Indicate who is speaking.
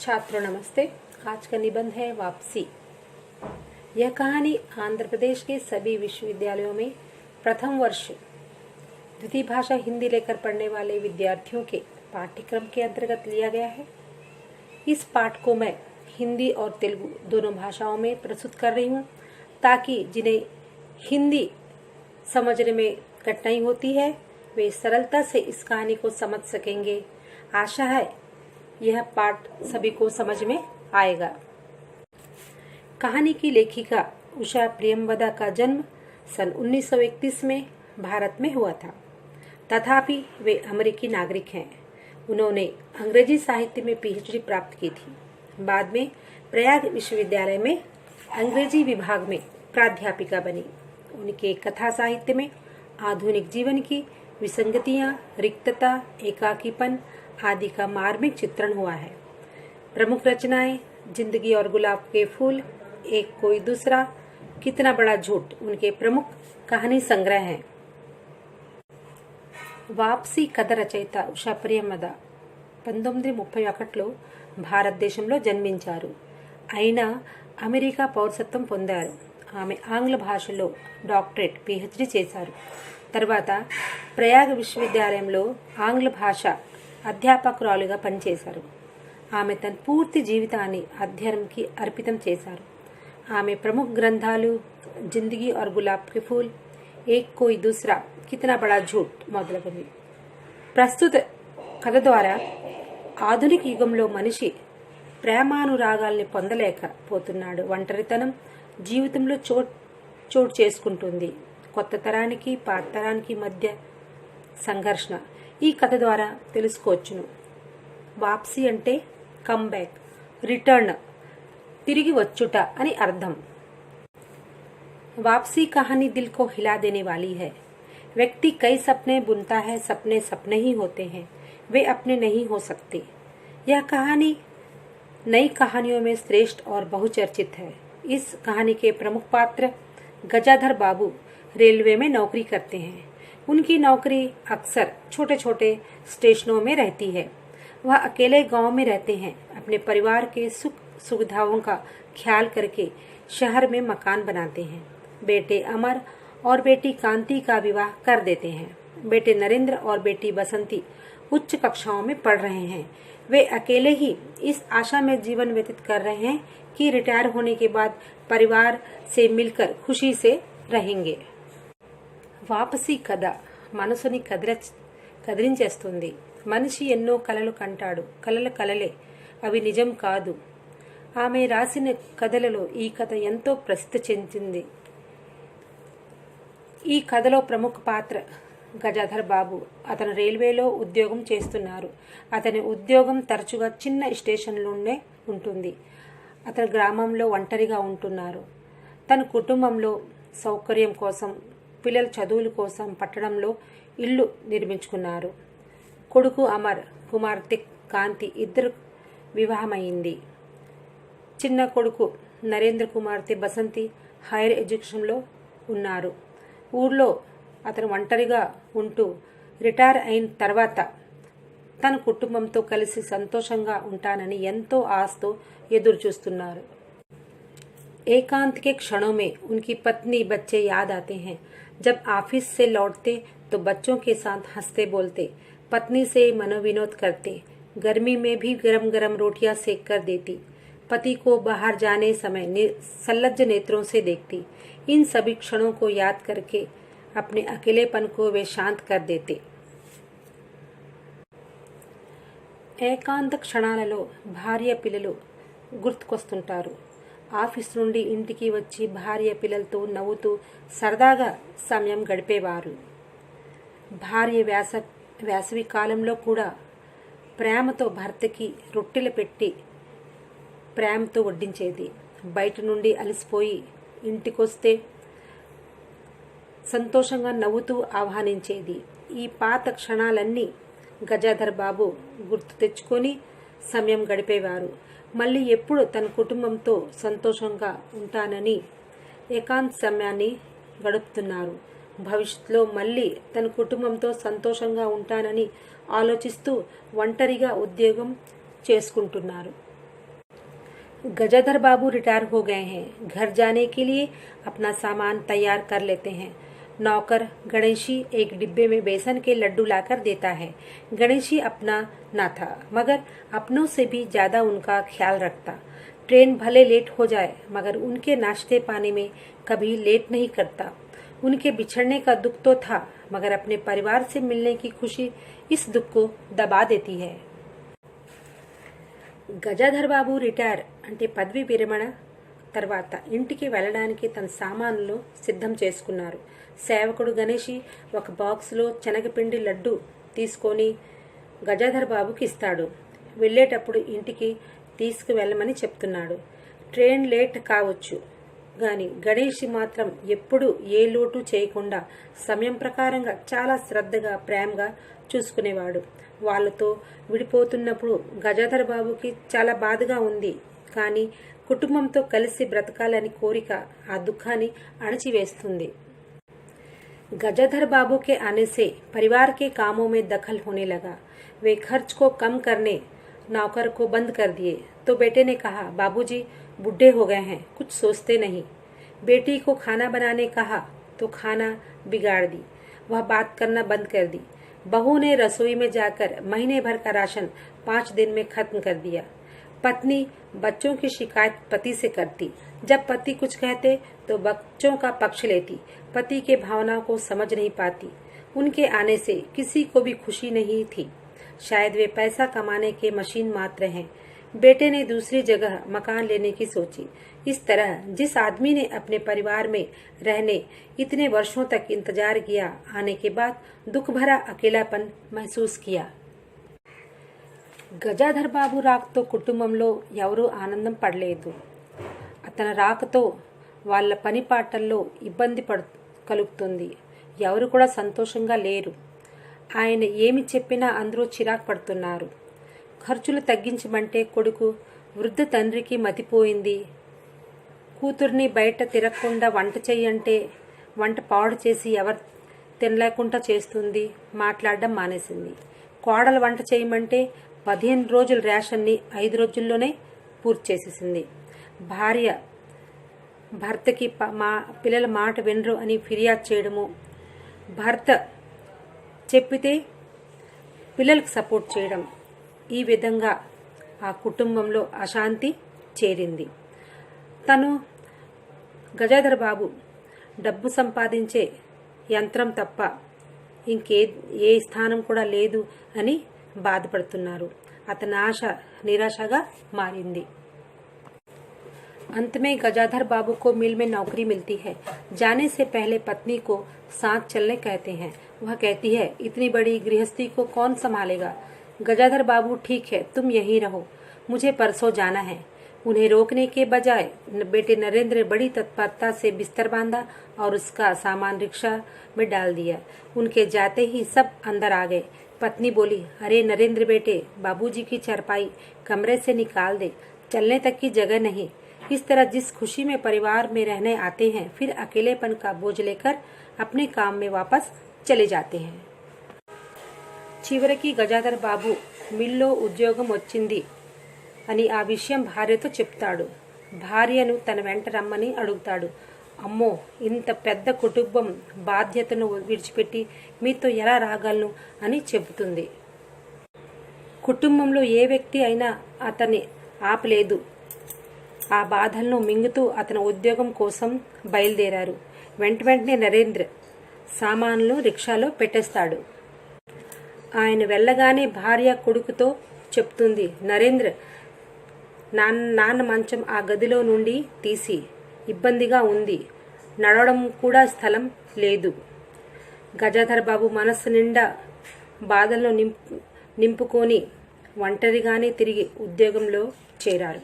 Speaker 1: छात्रों नमस्ते। आज का निबंध है वापसी। यह कहानी आंध्र प्रदेश के सभी विश्वविद्यालयों में प्रथम वर्ष द्वितीय भाषा हिंदी लेकर पढ़ने वाले विद्यार्थियों के पाठ्यक्रम के अंतर्गत लिया गया है। इस पाठ को मैं हिंदी और तेलुगु दोनों भाषाओं में प्रस्तुत कर रही हूँ ताकि जिन्हें हिंदी समझने में कठिनाई होती है वे सरलता से इस कहानी को समझ सकेंगे। आशा है यह पाठ सभी को समझ में आएगा। कहानी की लेखिका उषा प्रियमवदा का जन्म सन 1931 में भारत में हुआ था, तथापि वे अमेरिकी नागरिक हैं। उन्होंने अंग्रेजी साहित्य में पीएचडी प्राप्त की थी। बाद में प्रयाग विश्वविद्यालय में अंग्रेजी विभाग में प्राध्यापिका बनी। उनके कथा साहित्य में आधुनिक जीवन की विसंगतियां, रिक्तता, एकाकीपन आदि का मार्मिक चित्रण हुआ है। प्रमुख रचनाएं जिंदगी और गुलाब के फूल, एक कोई दूसरा, कितना बड़ा झूठ उनके प्रमुख कहानी संग्रह हैं। వాప్సీ కథ రచయిత ఉషా ప్రియమద 1931లో భారతదేశంలో జన్మించారు. అయినా అమెరికా పౌరసత్వం పొందారు. ఆమె ఆంగ్ల భాషలో డాక్టరేట్ పీహెచ్డీ చేశారు. తర్వాత ప్రయాగ్ విశ్వవిద్యాలయంలో ఆంగ్ల భాష అధ్యాపకురాలుగా పనిచేశారు. ఆమె తన పూర్తి జీవితాన్ని అధ్యయనంకి అర్పితం చేశారు. ఆమె ప్రముఖ గ్రంథాలు జిందగీ और గులాబ్ के फूल, एक कोई दूसरा, कितना बड़ा झूठ మొదలగునవి. ప్రస్తుత కథ ద్వారా ఆధునిక యుగంలో మనిషి ప్రేమానురాగాల్ని పొందలేకపోతున్నాడు. ఒంటరితనం జీవితంలో చోటు చేసుకుంటుంది. కొత్త తరానికి పాత తరానికి మధ్య సంఘర్షణ ఈ కథ ద్వారా తెలుసుకోవచ్చును. వాప్సీ అంటే కమ్ బ్యాక్, రిటర్న్, తిరిగి వచ్చుట అని అర్థం. वापसी कहानी दिल को हिला देने वाली है। व्यक्ति कई सपने बुनता है, सपने सपने ही होते हैं, वे अपने नहीं हो सकते। यह कहानी नई कहानियों में श्रेष्ठ और बहुचर्चित है। इस कहानी के प्रमुख पात्र गजाधर बाबू रेलवे में नौकरी करते हैं। उनकी नौकरी अक्सर छोटे छोटे स्टेशनों में रहती है। वह अकेले गांव में रहते हैं। अपने परिवार के सुख सुविधाओं का ख्याल करके शहर में मकान बनाते हैं। बेटे अमर और बेटी कांति का विवाह कर देते हैं। बेटे नरेंद्र और बेटी बसंती उच्च कक्षाओं में पढ़ रहे हैं। वे अकेले ही इस आशा में जीवन व्यतीत कर रहे हैं कि रिटायर होने के बाद परिवार से मिलकर खुशी से रहेंगे। వాపసీ కథ మనసుని కదిలించేస్తుంది. మనిషి ఎన్నో కలలు కంటాడు. కలలే, అవి నిజం కాదు. ఆమె రాసిన కథలలో ఈ కథ ఎంతో ప్రసిద్ధి చెందింది. ఈ కథలో ప్రముఖ పాత్ర గజాధర్ బాబు. అతను రైల్వేలో ఉద్యోగం చేస్తున్నారు. అతని ఉద్యోగం తరచుగా చిన్న స్టేషన్లోనే ఉంటుంది. అతను గ్రామంలో ఒంటరిగా ఉంటున్నారు. తన కుటుంబంలో సౌకర్యం కోసం, పిల్లల చదువుల కోసం పట్టణంలో ఇల్లు నిర్మించుకున్నారు. కొడుకు అమర్, కుమార్తె కాంతి ఇద్దరు వివాహమైంది. చిన్న కొడుకు నరేంద్ర, కుమార్తె బసంతి హైయర్ ఎడ్యుకేషన్లో ఉన్నారు. ఊర్లో అతను ఒంటరిగా ఉంటూ రిటైర్ అయిన తర్వాత తన కుటుంబంతో కలిసి సంతోషంగా ఉంటానని ఎంతో ఆశతో ఎదురు చూస్తున్నారు. एकांत के क्षणों में उनकी पत्नी बच्चे याद आते हैं। जब ऑफिस से लौटते तो बच्चों के साथ हंसते बोलते, पत्नी से मनोविनोद करते, गर्मी में भी गरम गरम रोटियां सेक कर देती, पति को बाहर जाने समय सलज्ज नेत्रों से देखती। इन सभी क्षणों को याद करके अपने अकेलेपन को वे शांत कर देते। ఏకాంత క్షణాలలో భార్య పిల్లలు గుర్తుకొస్తుంటారు. ఆఫీస్ నుండి ఇంటికి వచ్చి భార్య పిల్లలతో నవ్వుతూ సరదాగా సమయం గడిపేవారు. భార్య వేసవి కాలంలో కూడా ప్రేమతో భర్తకి రొట్టెలు పెట్టి ప్రేమతో వడ్డించేది. బయట నుండి అలసిపోయి ఇంటికొస్తే సంతోషంగా నవ్వుతూ ఆహ్వానించేది. ఈ పాత క్షణాలన్నీ గజాధర్ బాబు గుర్తు తెచ్చుకొని సమయం గడిపేవారు. మళ్ళీ ఎప్పుడు తన కుటుంబంతో సంతోషంగా ఉంటానని ఏకాంత సమయాన్ని గడుపుతున్నారు. భవిష్యత్తులో మళ్ళీ తన కుటుంబంతో సంతోషంగా ఉంటానని ఆలోచిస్తూ ఒంటరిగా ఉద్యోగం చేసుకుంటున్నారు. गजाधर बाबू रिटायर हो गए हैं। घर जाने के लिए अपना सामान तैयार कर लेते हैं। नौकर गणेशी एक डिब्बे में बेसन के लड्डू लाकर देता है। गणेशी अपना ना था, मगर अपनों से भी ज्यादा उनका ख्याल रखता। ट्रेन भले लेट हो जाए, मगर उनके नाश्ते पानी में कभी लेट नहीं करता। उनके बिछड़ने का दुख तो था, मगर अपने परिवार से मिलने की खुशी इस दुख को दबा देती है। గజాధర్ బాబు రిటైర్ అంటే పదవి విరమణ తర్వాత ఇంటికి వెళ్ళడానికి తన సామాన్లు సిద్ధం చేసుకున్నారు. సేవకుడు గణేషి ఒక బాక్సులో శనగపిండి లడ్డు తీసుకొని గజాధర్ బాబుకి ఇస్తాడు. వెళ్ళేటప్పుడు ఇంటికి తీసుకువెళ్ళమని చెప్తున్నాడు. ట్రైన్ లేట్ కావచ్చు గాని గణేషి మాత్రం ఎప్పుడు ఏ లోటు చేయకుండా సమయం ప్రకారంగా చాలా శ్రద్ధగా ప్రేమగా చూసుకునేవాడు. వాళ్ళతో విడిపోతున్నప్పుడు గజాధర్ బాబుకి చాలా బాధగా ఉంది. కానీ కుటుంబంతో కలిసి బ్రతకాలని కోరిక ఆ దుఃఖాన్ని అణచివేస్తుంది. गजाधर बाबू के आने से परिवार के कामों में दखल होने लगा। वे खर्च को कम करने नौकर को बंद कर दिए। तो बेटे ने कहा, बाबूजी बूढ़े हो गए हैं, कुछ सोचते नहीं। बेटी को खाना बनाने कहा तो खाना बिगाड़ दी, वह बात करना बंद कर दी। बहू ने रसोई में जाकर महीने भर का राशन 5 दिन में खत्म कर दिया। पत्नी बच्चों की शिकायत पति से करती। जब पति कुछ कहते तो बच्चों का पक्ष लेती। पति के भावनाओं को समझ नहीं पाती। उनके आने से किसी को भी खुशी नहीं थी। शायद वे पैसा कमाने के मशीन मात्र हैं। बेटे ने दूसरी जगह मकान लेने की सोची। इस तरह जिस आदमी ने अपने परिवार में रहने इतने वर्षों तक इंतजार किया, आने के बाद दुख भरा अकेलापन महसूस किया। గజాధర్ బాబు రాకతో కుటుంబంలో ఎవరూ ఆనందం పడలేదు. అతని రాకతో వాళ్ళ పని పాటల్లో ఇబ్బంది కలుగుతుంది. ఎవరు కూడా సంతోషంగా లేరు. ఆయన ఏమి చెప్పినా అందరూ చిరాకు పడుతున్నారు. ఖర్చులు తగ్గించమంటే కొడుకు వృద్ధ తండ్రికి మతిపోయింది. కూతుర్ని బయట తిరగకుండా వంట చెయ్యంటే వంట పాడు చేసి ఎవరు తినలేకుండా చేస్తుంది. మాట్లాడడం మానేసింది. కోడలు వంట చేయమంటే 15 రోజుల రేషన్ని 5 రోజుల్లోనే పూర్తి చేసేసింది. భార్య భర్తకి పిల్లల మాట వినరు అని ఫిర్యాదు చేయడము, భర్త చెప్పితే పిల్లలకు సపోర్ట్ చేయడం, ఈ విధంగా ఆ కుటుంబంలో అశాంతి చేరింది. తను గజాధర్ బాబు డబ్బు సంపాదించే యంత్రం తప్ప ఏ స్థానం కూడా లేదు అని బాధపడుతున్నారు. అతని ఆశ నిరాశగా మారింది. अंत में गजाधर बाबू को मिल में नौकरी मिलती है। जाने से पहले पत्नी को साथ चलने कहते हैं। वह कहती है, इतनी बड़ी गृहस्थी को कौन संभालेगा। गजाधर बाबू, ठीक है, तुम यहीं रहो, मुझे परसों जाना है। उन्हें रोकने के बजाय बेटे नरेंद्र ने बड़ी तत्परता से बिस्तर बांधा और उसका सामान रिक्शा में डाल दिया। उनके जाते ही सब अंदर आ गए। पत्नी बोली, अरे नरेंद्र बेटे, बाबूजी की चारपाई कमरे से निकाल दे, चलने तक की जगह नहीं। इस तरह जिस खुशी में परिवार में रहने आते हैं, फिर अकेलेपन का बोझ लेकर अपने काम में वापस चले जाते हैं। చివరికి గజాధర్ బాబు మిల్లో ఉద్యోగం వచ్చింది అని ఆ విషయం భార్యతో చెప్తాడు. భార్యను తన వెంట రమ్మని అడుగుతాడు. అమ్మో, ఇంత పెద్ద కుటుంబం బాధ్యతను విడిచిపెట్టి మీతో ఎలా రాగలను అని చెబుతుంది. కుటుంబంలో ఏ వ్యక్తి అయినా అతన్ని ఆపలేదు. ఆ బాధలను మింగుతూ అతని ఉద్యోగం కోసం బయలుదేరారు. వెంటనే నరేంద్ర సామాన్లు రిక్షాలో పెట్టేస్తాడు. ఆయన వెళ్ళగానే భార్య కొడుకుతో చెప్తుంది, నరేంద్ర నాన్న మంచం ఆ గదిలో నుండి తీసి, ఇబ్బందిగా ఉంది, నడవడం కూడా స్థలం లేదు. గజాధర్ బాబు మనస్సు నిండా బాధలను నింపుకొని ఒంటరిగానే తిరిగి ఉద్యోగంలో చేరారు.